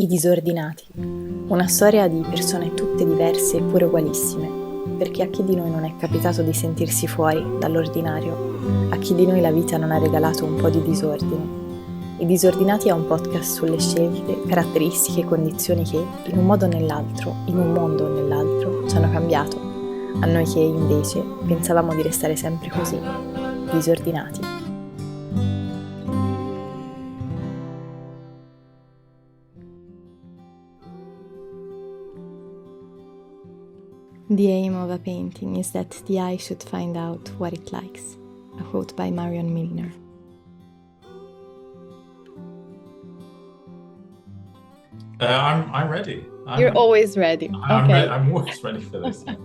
I disordinati. Una storia di persone tutte diverse eppure ugualissime, perché a chi di noi non è capitato di sentirsi fuori dall'ordinario, a chi di noi la vita non ha regalato un po' di disordine. I disordinati è un podcast sulle scelte, caratteristiche e condizioni che, in un modo o nell'altro, in un mondo o nell'altro, ci hanno cambiato, a noi che invece pensavamo di restare sempre così, disordinati. The aim of a painting is that the eye should find out what it likes. A quote by Marion Milner. I'm ready. You're always ready. I'm ready. Okay. I'm always ready for this. Yeah.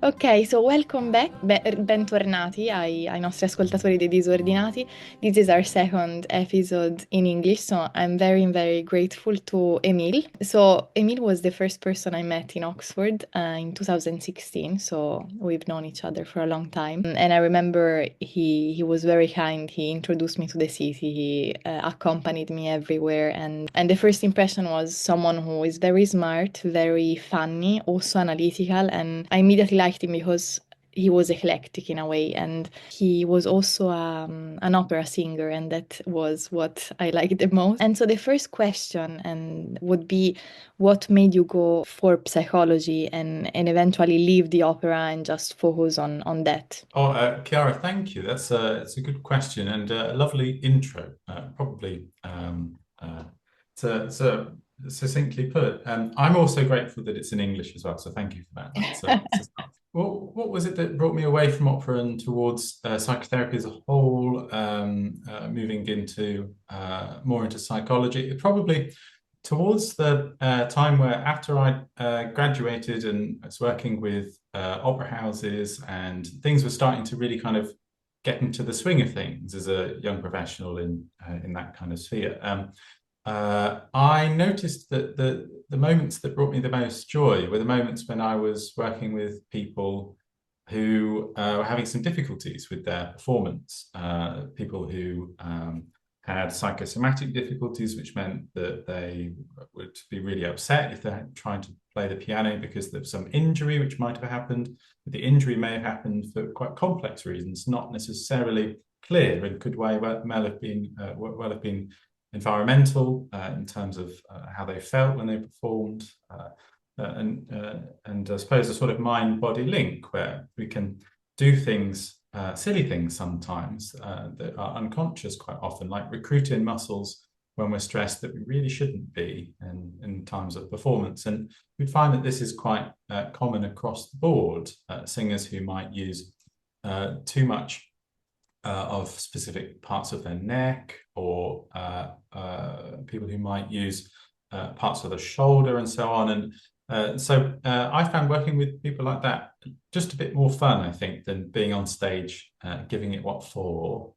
Ok, so welcome back, bentornati ai nostri ascoltatori dei Disordinati. This is our second episode in English, so I'm very, very grateful to Emile. So Emile was the first person I met in Oxford in 2016, so we've known each other for a long time. And I remember he was very kind. He introduced me to the city. He accompanied me everywhere, and the first impression was someone who is very smart, very funny, also analytical, and I immediately liked him because he was eclectic in a way, and he was also an opera singer, and that was what I liked the most. And so the first question and would be, what made you go for psychology and eventually leave the opera and just focus on that? Oh, Chiara, thank you. It's a good question and a lovely intro. Probably it's a succinctly put. I'm also grateful that it's in English as well. So thank you for that. That's a start. Well, what was it that brought me away from opera and towards psychotherapy as a whole? Moving into more into psychology. It probably towards the time where after I graduated and was working with opera houses and things were starting to really kind of get into the swing of things as a young professional in that kind of sphere. I noticed that the moments that brought me the most joy were the moments when I was working with people who were having some difficulties with their performance, people who had psychosomatic difficulties, which meant that they would be really upset if they're trying to play the piano because of some injury which might have happened. The injury may have happened for quite complex reasons, not necessarily clear, and could well have been environmental in terms of how they felt when they performed. And I suppose a sort of mind-body link where we can do things, silly things sometimes that are unconscious quite often, like recruiting muscles when we're stressed that we really shouldn't be in times of performance. And we'd find that this is quite common across the board. Singers who might use too much of specific parts of their neck, or people who might use parts of the shoulder and so on. And I found working with people like that just a bit more fun, I think, than being on stage, giving it what for.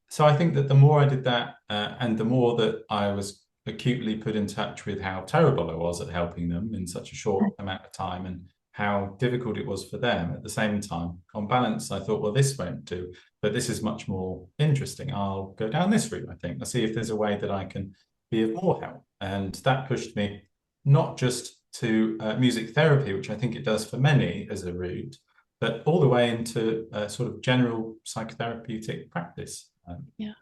So I think that the more I did that, and the more that I was acutely put in touch with how terrible I was at helping them in such a short amount of time, and how difficult it was for them at the same time. On balance, I thought, well, this won't do, but this is much more interesting. I'll go down this route, I think. I'll see if there's a way that I can be of more help. And that pushed me not just to music therapy, which I think it does for many as a route, but all the way into sort of general psychotherapeutic practice. Yeah.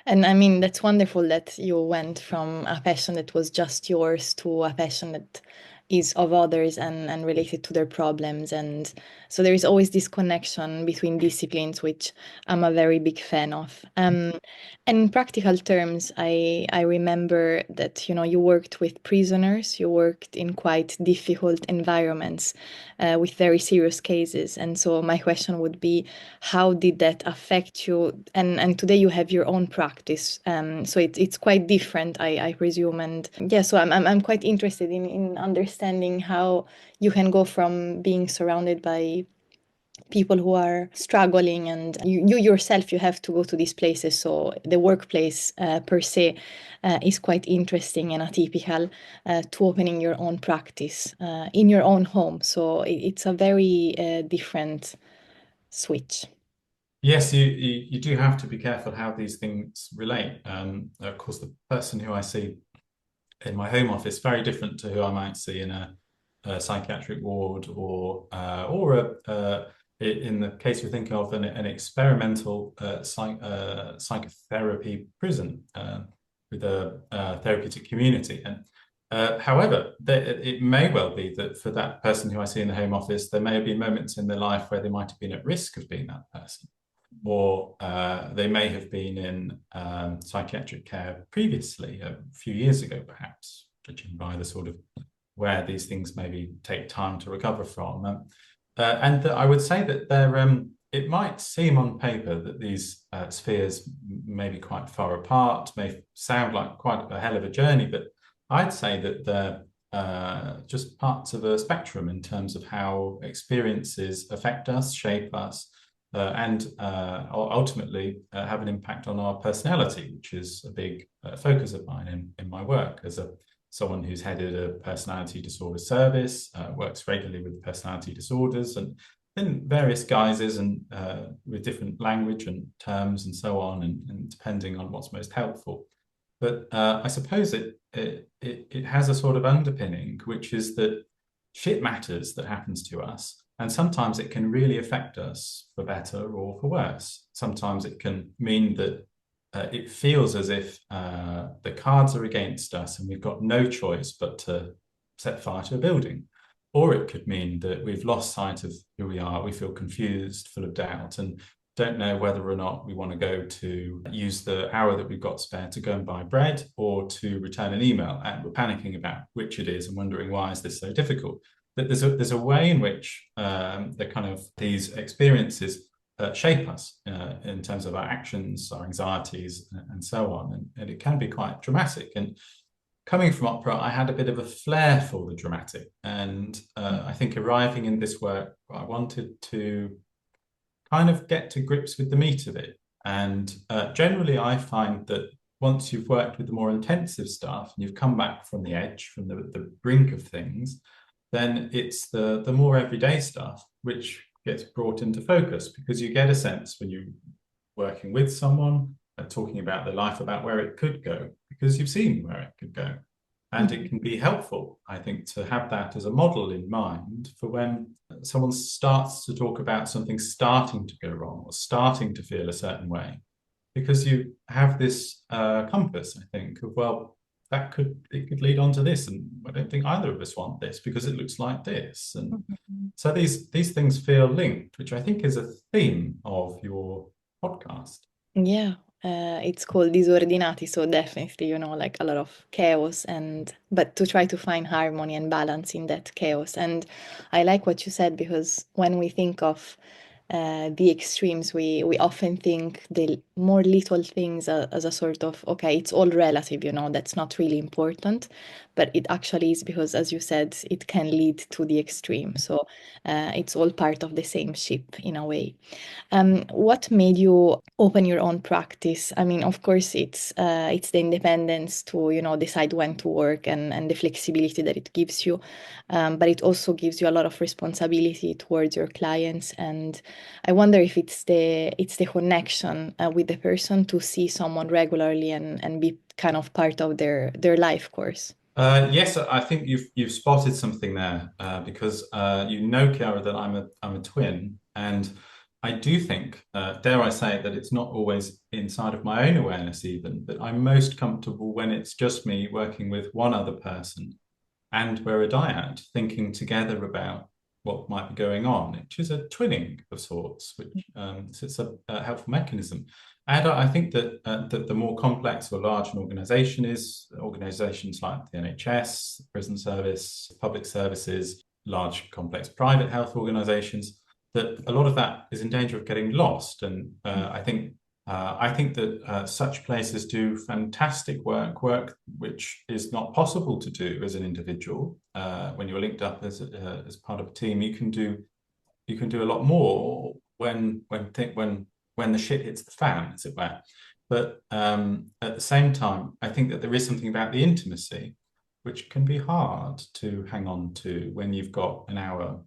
And I mean, that's wonderful that you went from a passion that was just yours to a passion that is of others and related to their problems. And so there is always this connection between disciplines, which I'm a very big fan of. And in practical terms, I remember that, you know, you worked with prisoners, you worked in quite difficult environments with very serious cases. And so my question would be, how did that affect you? And today you have your own practice, so it's quite different, I presume. And yeah, so I'm quite interested in understanding how you can go from being surrounded by people who are struggling, and you yourself, you have to go to these places. So the workplace per se is quite interesting and atypical, to opening your own practice in your own home. So it's a very different switch. Yes, you do have to be careful how these things relate. Of course, the person who I see in my home office very different to who I might see in a psychiatric ward or in the case you're thinking of an experimental psychotherapy prison with a therapeutic community. And however, it may well be that for that person who I see in the home office, there may have been moments in their life where they might have been at risk of being that person, or they may have been in psychiatric care previously, a few years ago, perhaps, judging by the sort of where these things maybe take time to recover from. And I would say that it might seem on paper that these spheres may be quite far apart, may sound like quite a hell of a journey, but I'd say that they're just parts of a spectrum in terms of how experiences affect us, shape us, and ultimately have an impact on our personality, which is a big focus of mine in my work as someone who's headed a personality disorder service, works regularly with personality disorders and in various guises and with different language and terms and so on, and depending on what's most helpful. But I suppose it has a sort of underpinning, which is that shit matters that happens to us. And sometimes it can really affect us for better or for worse. Sometimes it can mean that it feels as if the cards are against us and we've got no choice but to set fire to a building. Or it could mean that we've lost sight of who we are, we feel confused, full of doubt, and don't know whether or not we want to go to use the hour that we've got spare to go and buy bread or to return an email. And we're panicking about which it is and wondering why is this so difficult. That there's a way in which these experiences shape us in terms of our actions, our anxieties, and so on. And it can be quite dramatic. And coming from opera, I had a bit of a flair for the dramatic. And I think arriving in this work, I wanted to kind of get to grips with the meat of it. And generally, I find that once you've worked with the more intensive stuff and you've come back from the edge, from the brink of things, then it's the more everyday stuff which gets brought into focus, because you get a sense when you're working with someone and talking about their life, about where it could go, because you've seen where it could go. And it can be helpful, I think, to have that as a model in mind for when someone starts to talk about something starting to go wrong or starting to feel a certain way, because you have this compass, I think, of, well, it could lead on to this, and I don't think either of us want this because it looks like this. And so these things feel linked, which I think is a theme of your podcast. Yeah, it's called Disordinati, so definitely, like a lot of chaos but to try to find harmony and balance in that chaos. And I like what you said, because when we think of the extremes, we often think the more little things as a sort of, okay, it's all relative, that's not really important. But it actually is, because as you said, it can lead to the extreme. So it's all part of the same ship in a way. What made you open your own practice? I mean, of course, it's the independence to, decide when to work and the flexibility that it gives you. But it also gives you a lot of responsibility towards your clients. And I wonder if it's the connection with the person to see someone regularly and be kind of part of their life course. Yes, I think you've spotted something there because Chiara, that I'm a twin, and I do think, dare I say, that it's not always inside of my own awareness even, but I'm most comfortable when it's just me working with one other person, and we're a dyad thinking together about what might be going on, which is a twinning of sorts, which so it's a helpful mechanism. And I think that the more complex or large an organization is, organizations like the NHS, the prison service, public services, large complex private health organizations, that a lot of that is in danger of getting lost. And I think that such places do fantastic work which is not possible to do as an individual. When you're linked up as part of a team, you can do a lot more when the shit hits the fan, as it were. But at the same time, I think that there is something about the intimacy which can be hard to hang on to when you've got an hour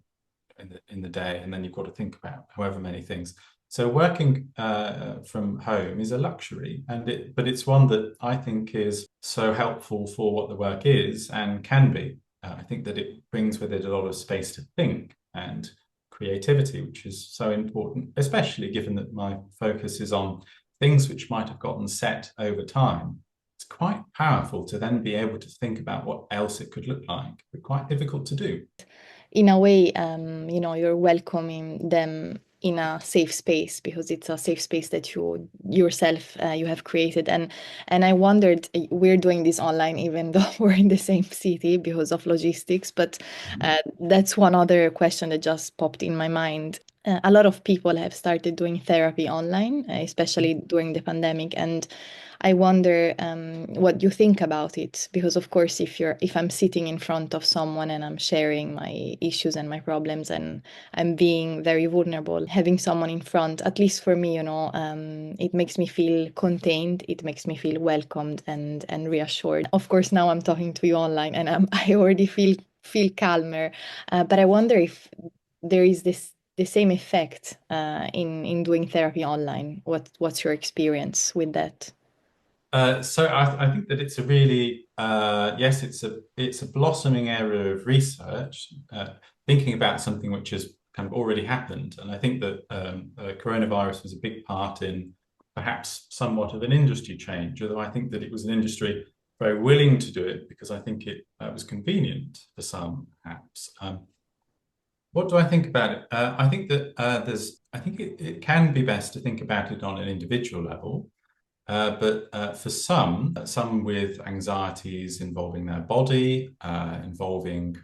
in the day, and then you've got to think about however many things. So working from home is a luxury, but it's one that I think is so helpful for what the work is and can be. I think that it brings with it a lot of space to think and creativity, which is so important, especially given that my focus is on things which might have gotten set over time. It's quite powerful to then be able to think about what else it could look like, but quite difficult to do. In a way, you're welcoming them in a safe space because it's a safe space that you yourself you have created. And I wondered, we're doing this online even though we're in the same city because of logistics, but that's one other question that just popped in my mind. A lot of people have started doing therapy online, especially during the pandemic, and I wonder what you think about it, because of course, if I'm sitting in front of someone and I'm sharing my issues and my problems and I'm being very vulnerable, having someone in front, at least for me, it makes me feel contained. It makes me feel welcomed and reassured. Of course, now I'm talking to you online, and I already feel calmer. But I wonder if there is the same effect in doing therapy online. What's your experience with that? So I think that it's a really yes, it's a blossoming area of research, thinking about something which has kind of already happened, and I think that coronavirus was a big part in perhaps somewhat of an industry change. Although I think that it was an industry very willing to do it because I think it was convenient for some, perhaps. What do I think about it? I think that I think it can be best to think about it on an individual level. But for some with anxieties involving their body, involving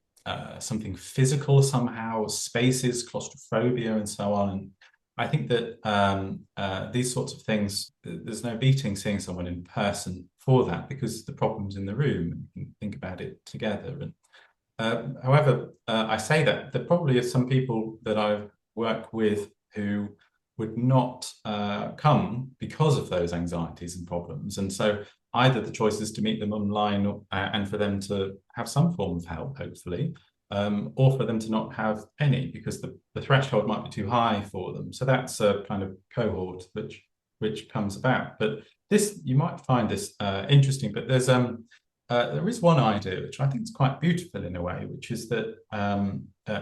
something physical somehow, spaces, claustrophobia, and so on. And I think that these sorts of things, there's no beating seeing someone in person for that because the problem's in the room and you can think about it together. And however, I say that there probably are some people that I work with who would not come because of those anxieties and problems. And so either the choice is to meet them online and for them to have some form of help, hopefully, or for them to not have any because the threshold might be too high for them. So that's a kind of cohort which comes about. But this, you might find this interesting, but there is one idea which I think is quite beautiful in a way, which is that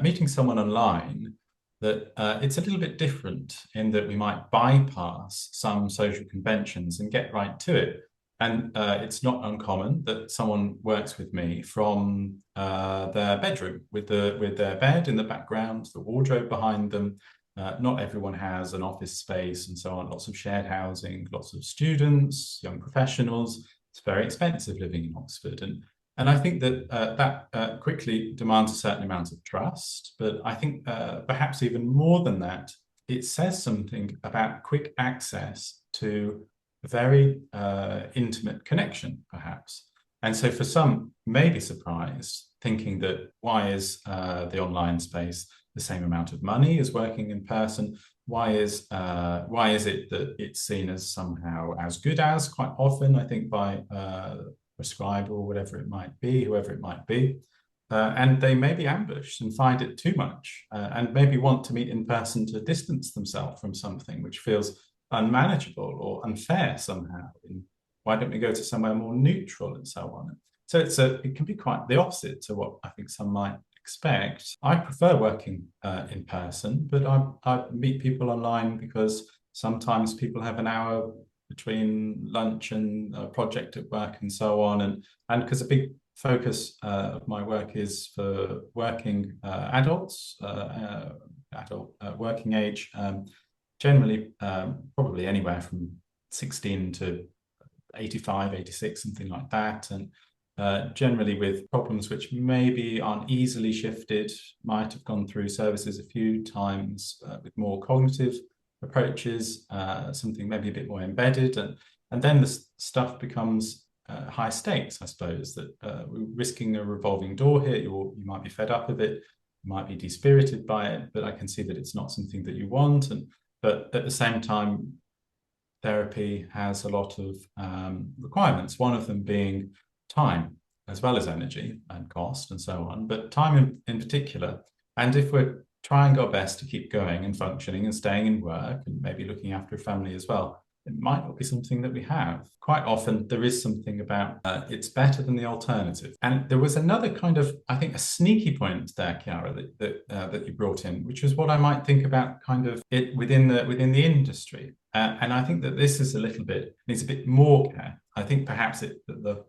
meeting someone online, that it's a little bit different in that we might bypass some social conventions and get right to it. And it's not uncommon that someone works with me from their bedroom with their bed in the background, the wardrobe behind them. Not everyone has an office space and so on. Lots of shared housing, lots of students, young professionals. It's very expensive living in Oxford, and I think that that quickly demands a certain amount of trust. But I think perhaps even more than that, it says something about quick access to a very intimate connection, perhaps. And so for some, may be surprised, thinking that why is the online space the same amount of money as working in person? Why is it that it's seen as somehow as good as quite often, I think, by prescriber or whatever it might be, whoever it might be. And they may be ambushed and find it too much and maybe want to meet in person to distance themselves from something which feels unmanageable or unfair somehow. And why don't we go to somewhere more neutral and so on? So it can be quite the opposite to what I think some might expect. I prefer working in person, but I meet people online because sometimes people have an hour between lunch and a project at work and so on. And because a big focus of my work is for working adults, adult working age, generally probably anywhere from 16 to 85, 86, something like that. And generally with problems which maybe aren't easily shifted, might have gone through services a few times with more cognitive approaches, something maybe a bit more embedded, and then the stuff becomes high stakes, I suppose, that we're risking a revolving door here. You might be fed up with it, you might be dispirited by it, but I can see that it's not something that you want. But at the same time, therapy has a lot of requirements, one of them being time as well as energy and cost and so on, but time in particular. And if we're trying our best to keep going and functioning and staying in work and maybe looking after a family as well, it might not be something that we have. Quite often, there is something about it's better than the alternative. And there was another kind of, I think, a sneaky point there, Chiara, that you brought in, which was what I might think about kind of it within the industry. And I think that this is a little bit needs a bit more care. I think perhaps the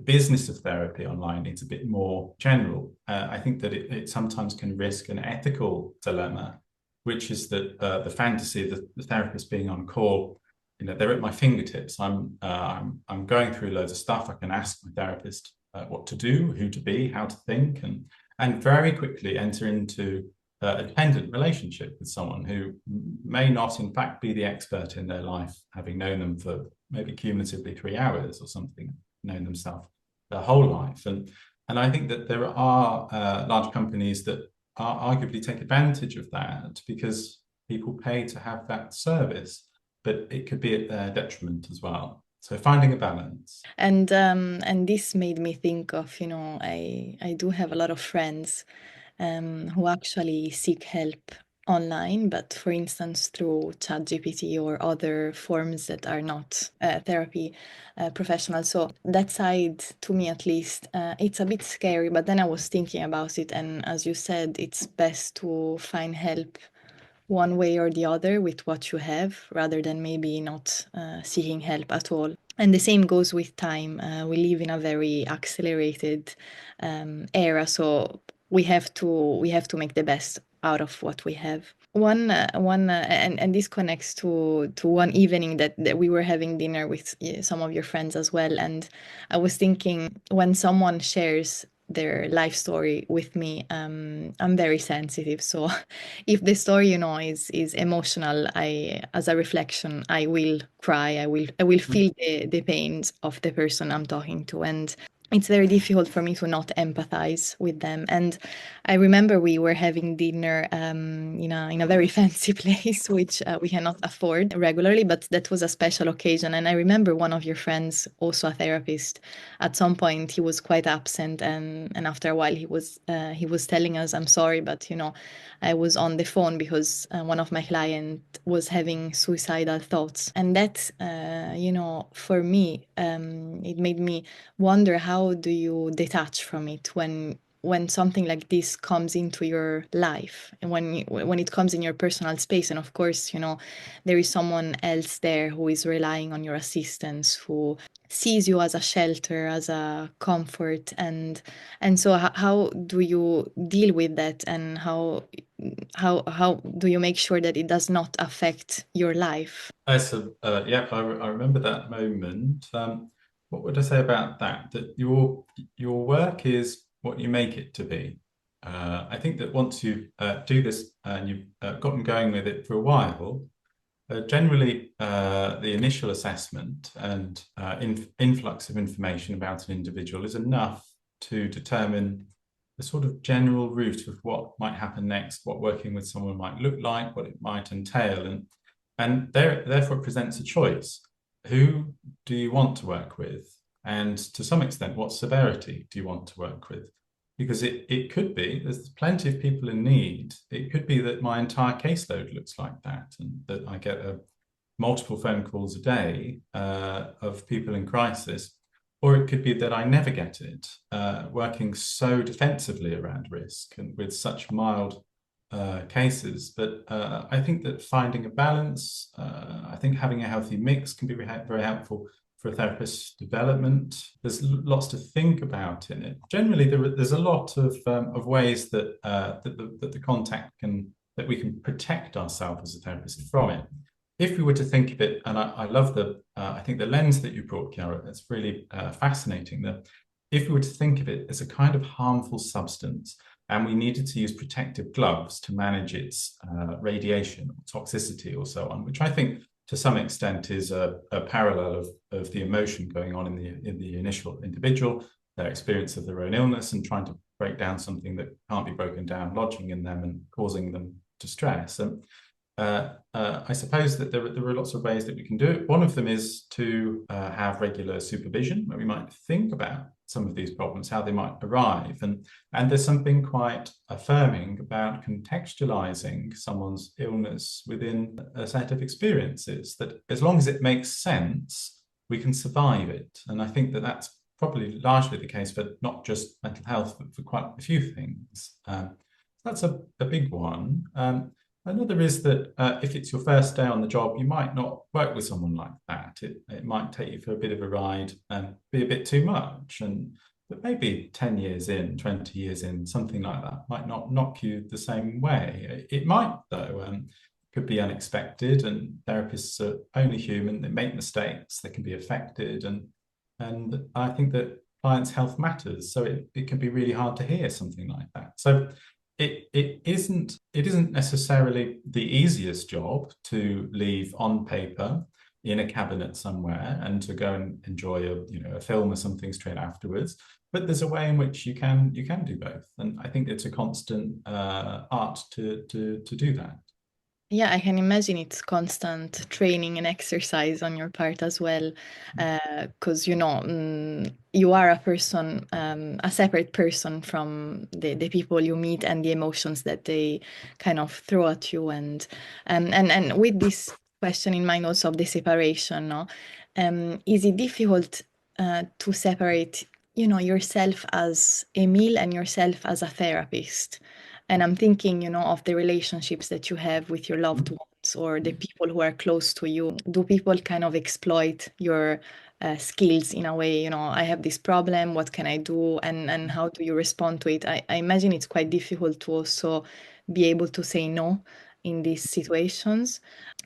business of therapy online needs a bit more general. I think that it sometimes can risk an ethical dilemma, which is that the fantasy of the therapist being on call, they're at my fingertips. I'm going through loads of stuff. I can ask my therapist what to do, who to be, how to think, and very quickly enter into a dependent relationship with someone who may not, in fact, be the expert in their life, having known them for maybe cumulatively 3 hours or something, known themselves their whole life. And I think that there are large companies that arguably take advantage of that because people pay to have that service, but it could be at their detriment as well. So finding a balance. And this made me think of, I do have a lot of friends who actually seek help online, but for instance, through ChatGPT or other forms that are not therapy professionals. So that side, to me at least, it's a bit scary. But then I was thinking about it, and as you said, it's best to find help one way or the other with what you have rather than maybe not seeking help at all. And the same goes with time. We live in a very accelerated era, so we have to make the best out of what we have. And this connects to one evening that we were having dinner with some of your friends as well. And I was thinking, when someone shares their life story with me, I'm very sensitive. So if the story, is emotional, as a reflection, I will cry. I will feel the pains of the person I'm talking to, and it's very difficult for me to not empathize with them. And I remember we were having dinner in a very fancy place, which we cannot afford regularly, but that was a special occasion. And I remember one of your friends, also a therapist, at some point he was quite absent, and after a while he was telling us, "I'm sorry, but I was on the phone because one of my clients was having suicidal thoughts." And that, for me, it made me wonder, how do you detach from it when something like this comes into your life, and when it comes in your personal space. And of course, there is someone else there who is relying on your assistance, who sees you as a shelter, as a comfort. And so how do you deal with that, and how do you make sure that it does not affect your life? Yeah, I remember that moment. What would I say about that? That your work is what you make it to be. I think that once you do this and you've gotten going with it for a while, generally the initial assessment and influx of information about an individual is enough to determine the sort of general route of what might happen next, what working with someone might look like, what it might entail, and therefore it presents a choice. Who do you want to work with? And to some extent, what severity do you want to work with? Because it could be, there's plenty of people in need. It could be that my entire caseload looks like that, and that I get multiple phone calls a day of people in crisis. Or it could be that I never get it, working so defensively around risk and with such mild cases. But I think that finding a balance, I think having a healthy mix can be very helpful for a therapist's development. There's lots to think about in it. Generally, there's a lot of ways that the contact that we can protect ourselves as a therapist from it. If we were to think of it, and I love I think the lens that you brought, Chiara, it's really fascinating. That if we were to think of it as a kind of harmful substance, and we needed to use protective gloves to manage its radiation, or toxicity, or so on, which I think to some extent is a parallel of the emotion going on in the initial individual, their experience of their own illness, and trying to break down something that can't be broken down, lodging in them and causing them distress. And I suppose that there are lots of ways that we can do it. One of them is to have regular supervision, where we might think about some of these problems, how they might arrive. And there's something quite affirming about contextualizing someone's illness within a set of experiences, that as long as it makes sense, we can survive it. And I think that that's probably largely the case for not just mental health, but for quite a few things. That's a big one. Another is that if it's your first day on the job, you might not work with someone like that. It might take you for a bit of a ride and be a bit too much. But maybe 10 years in, 20 years in, something like that might not knock you the same way. It might, though. Could be unexpected, and therapists are only human. They make mistakes. They can be affected, and I think that clients' health matters. So it can be really hard to hear something like that. So it isn't necessarily the easiest job to leave on paper in a cabinet somewhere and to go and enjoy a film or something straight afterwards. But there's a way in which you can do both, and I think it's a constant art to do that. Yeah, I can imagine it's constant training and exercise on your part as well, because you are a person, a separate person from the people you meet and the emotions that they kind of throw at you, and with this question in mind also of the separation, no, is it difficult to separate, yourself as Emile and yourself as a therapist? And I'm thinking, of the relationships that you have with your loved ones or the people who are close to you. Do people kind of exploit your skills in a way? I have this problem, what can I do? And how do you respond to it? I imagine it's quite difficult to also be able to say no in these situations.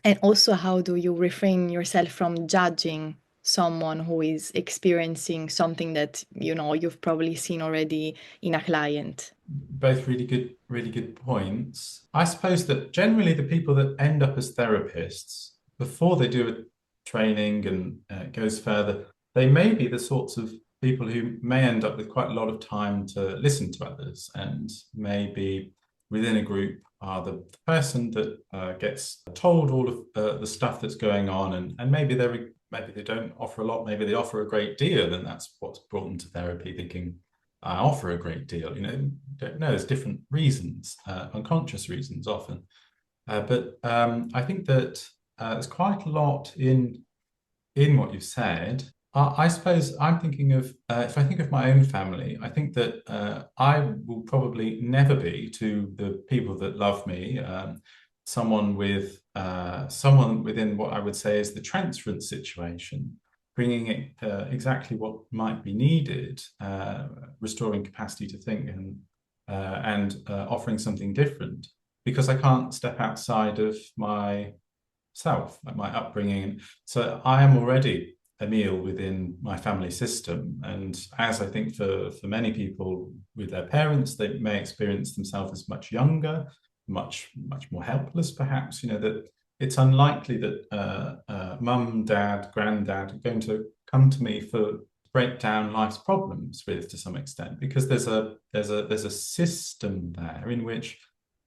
And also, how do you refrain yourself from judging someone who is experiencing something that, you've probably seen already in a client? Both really good points. I suppose that generally the people that end up as therapists, before they do a training and it goes further, they may be the sorts of people who may end up with quite a lot of time to listen to others, and maybe within a group are the person that gets told all of the stuff that's going on, and maybe they don't offer a lot, maybe they offer a great deal, and that's what's brought them to therapy, thinking I offer a great deal. Don't know, there's different reasons, unconscious reasons often. But I think that there's quite a lot in what you've said. I suppose I'm thinking of, if I think of my own family, I think that I will probably never be to the people that love me, someone within what I would say is the transference situation, bringing it exactly what might be needed, restoring capacity to think, and offering something different, because I can't step outside of myself, like my upbringing. So I am already Emile within my family system. And as I think for many people with their parents, they may experience themselves as much younger, much more helpless, perhaps, that it's unlikely that mum, dad, granddad are going to come to me for break down life's problems with, to some extent, because there's a system there in which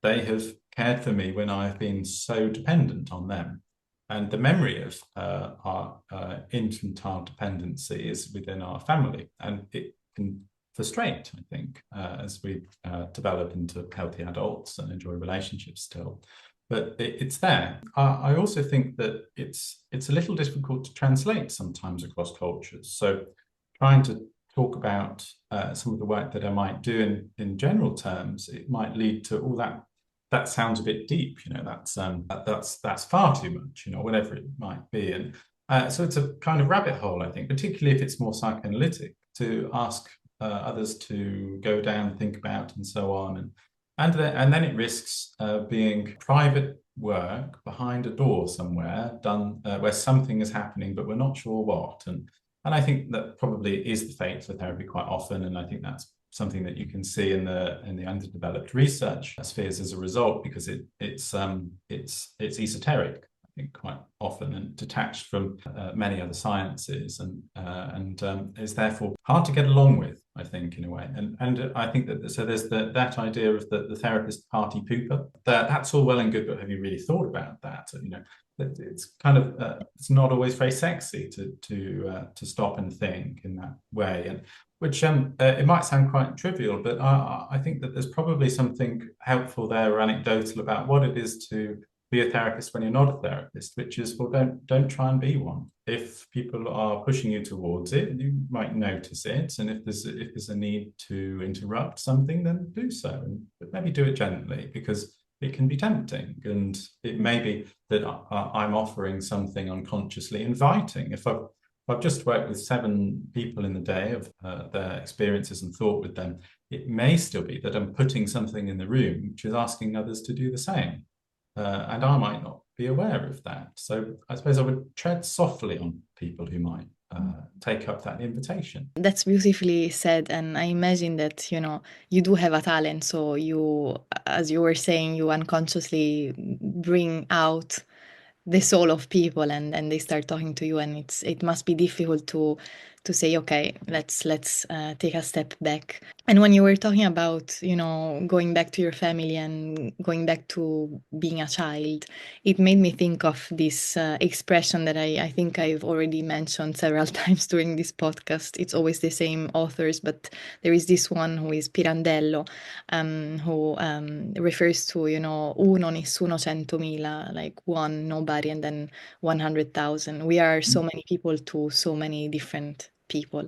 they have cared for me when I've been so dependent on them. And the memory of our infantile dependency is within our family, and it can frustrate, I think, as we develop into healthy adults and enjoy relationships still. But it's there. I also think that it's a little difficult to translate sometimes across cultures. So trying to talk about some of the work that I might do in general terms, it might lead to all that sounds a bit deep, that's far too much, whatever it might be. And so it's a kind of rabbit hole, I think, particularly if it's more psychoanalytic, to ask others to go down, think about, and so on. And then it risks being private work behind a door somewhere, done where something is happening, but we're not sure what. And I think that probably is the fate for therapy quite often. And I think that's something that you can see in the underdeveloped research spheres as a result, because it's esoteric. think, quite often, and detached from many other sciences, and is therefore hard to get along with, I think, in a way. And I think that so there's that idea of the therapist party pooper. That's all well and good, but have you really thought about that? You know, it's kind of it's not always very sexy to stop and think in that way, and which it might sound quite trivial, but I think that there's probably something helpful there or anecdotal about what it is to be a therapist when you're not a therapist, which is, well, don't try and be one. If people are pushing you towards it, you might notice it, and if there's a need to interrupt something, then do so, but maybe do it gently, because it can be tempting, and it may be that I'm offering something unconsciously inviting. If I've just worked with 7 people in the day of their experiences and thought with them, it may still be that I'm putting something in the room which is asking others to do the same. And I might not be aware of that. So I suppose I would tread softly on people who might take up that invitation. That's beautifully said. And I imagine that, you do have a talent. So you, as you were saying, you unconsciously bring out the soul of people, and they start talking to you, and it must be difficult to say, okay, let's take a step back. And when you were talking about, going back to your family and going back to being a child, it made me think of this expression that I think I've already mentioned several times during this podcast. It's always the same authors, but there is this one who is Pirandello, who refers to, uno, nessuno, centomila, like one, nobody, and then 100,000. We are so many people to so many different people.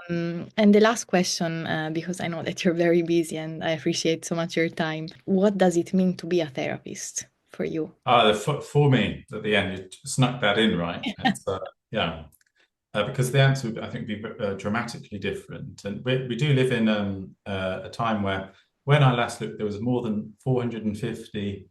And the last question, because I know that you're very busy and I appreciate so much your time. What does it mean to be a therapist for you? For me, at the end, you snuck that in, right? It's yeah. Because the answer would, I think, be dramatically different. And we do live in a time where, when I last looked, there was more than 450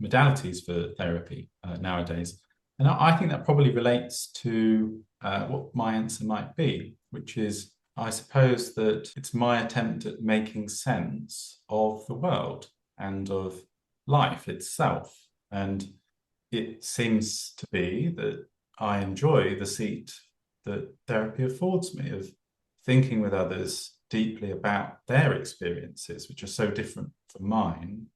modalities for therapy nowadays. And I think that probably relates to what my answer might be, which is, I suppose that it's my attempt at making sense of the world and of life itself. And it seems to be that I enjoy the seat that therapy affords me, of thinking with others deeply about their experiences, which are so different from mine,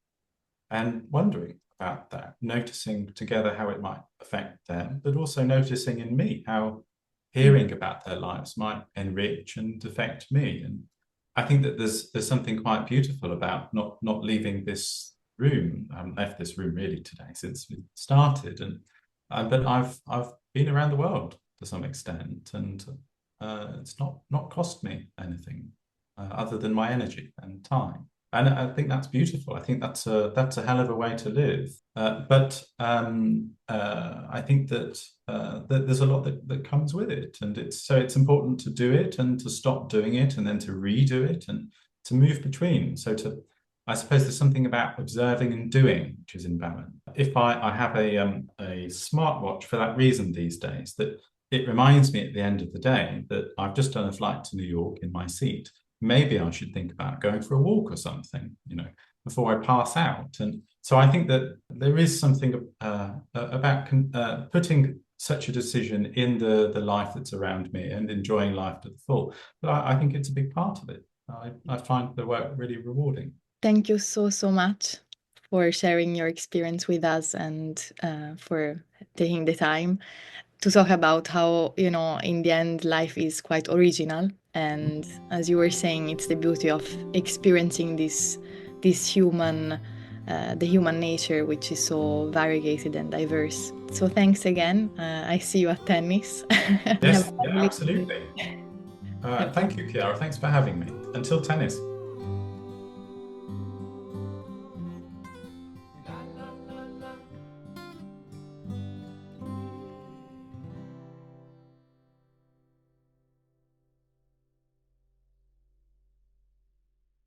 and wondering about that, noticing together how it might affect them, but also noticing in me how hearing about their lives might enrich and affect me. And I think that there's something quite beautiful about not leaving this room. I haven't left this room really today since we started, and but I've been around the world to some extent, and it's not cost me anything other than my energy and time. And I think that's beautiful. I think that's a hell of a way to live. But I think that there's a lot that comes with it, and it's important to do it and to stop doing it and then to redo it and to move between. I suppose there's something about observing and doing which is in balance. If I have a smartwatch for that reason these days, that it reminds me at the end of the day that I've just done a flight to New York in my seat. Maybe I should think about going for a walk or something, before I pass out. And so I think that there is something about putting such a decision in the life that's around me and enjoying life to the full. But I think it's a big part of it. I find the work really rewarding. Thank you so, so much for sharing your experience with us, and for taking the time to talk about how, in the end, life is quite original. And as you were saying, it's the beauty of experiencing this human, the human nature, which is so variegated and diverse. So thanks again. I see you at tennis. Have Yes, a yeah, lovely absolutely. day. Thank you, Chiara. Thanks for having me. Until tennis.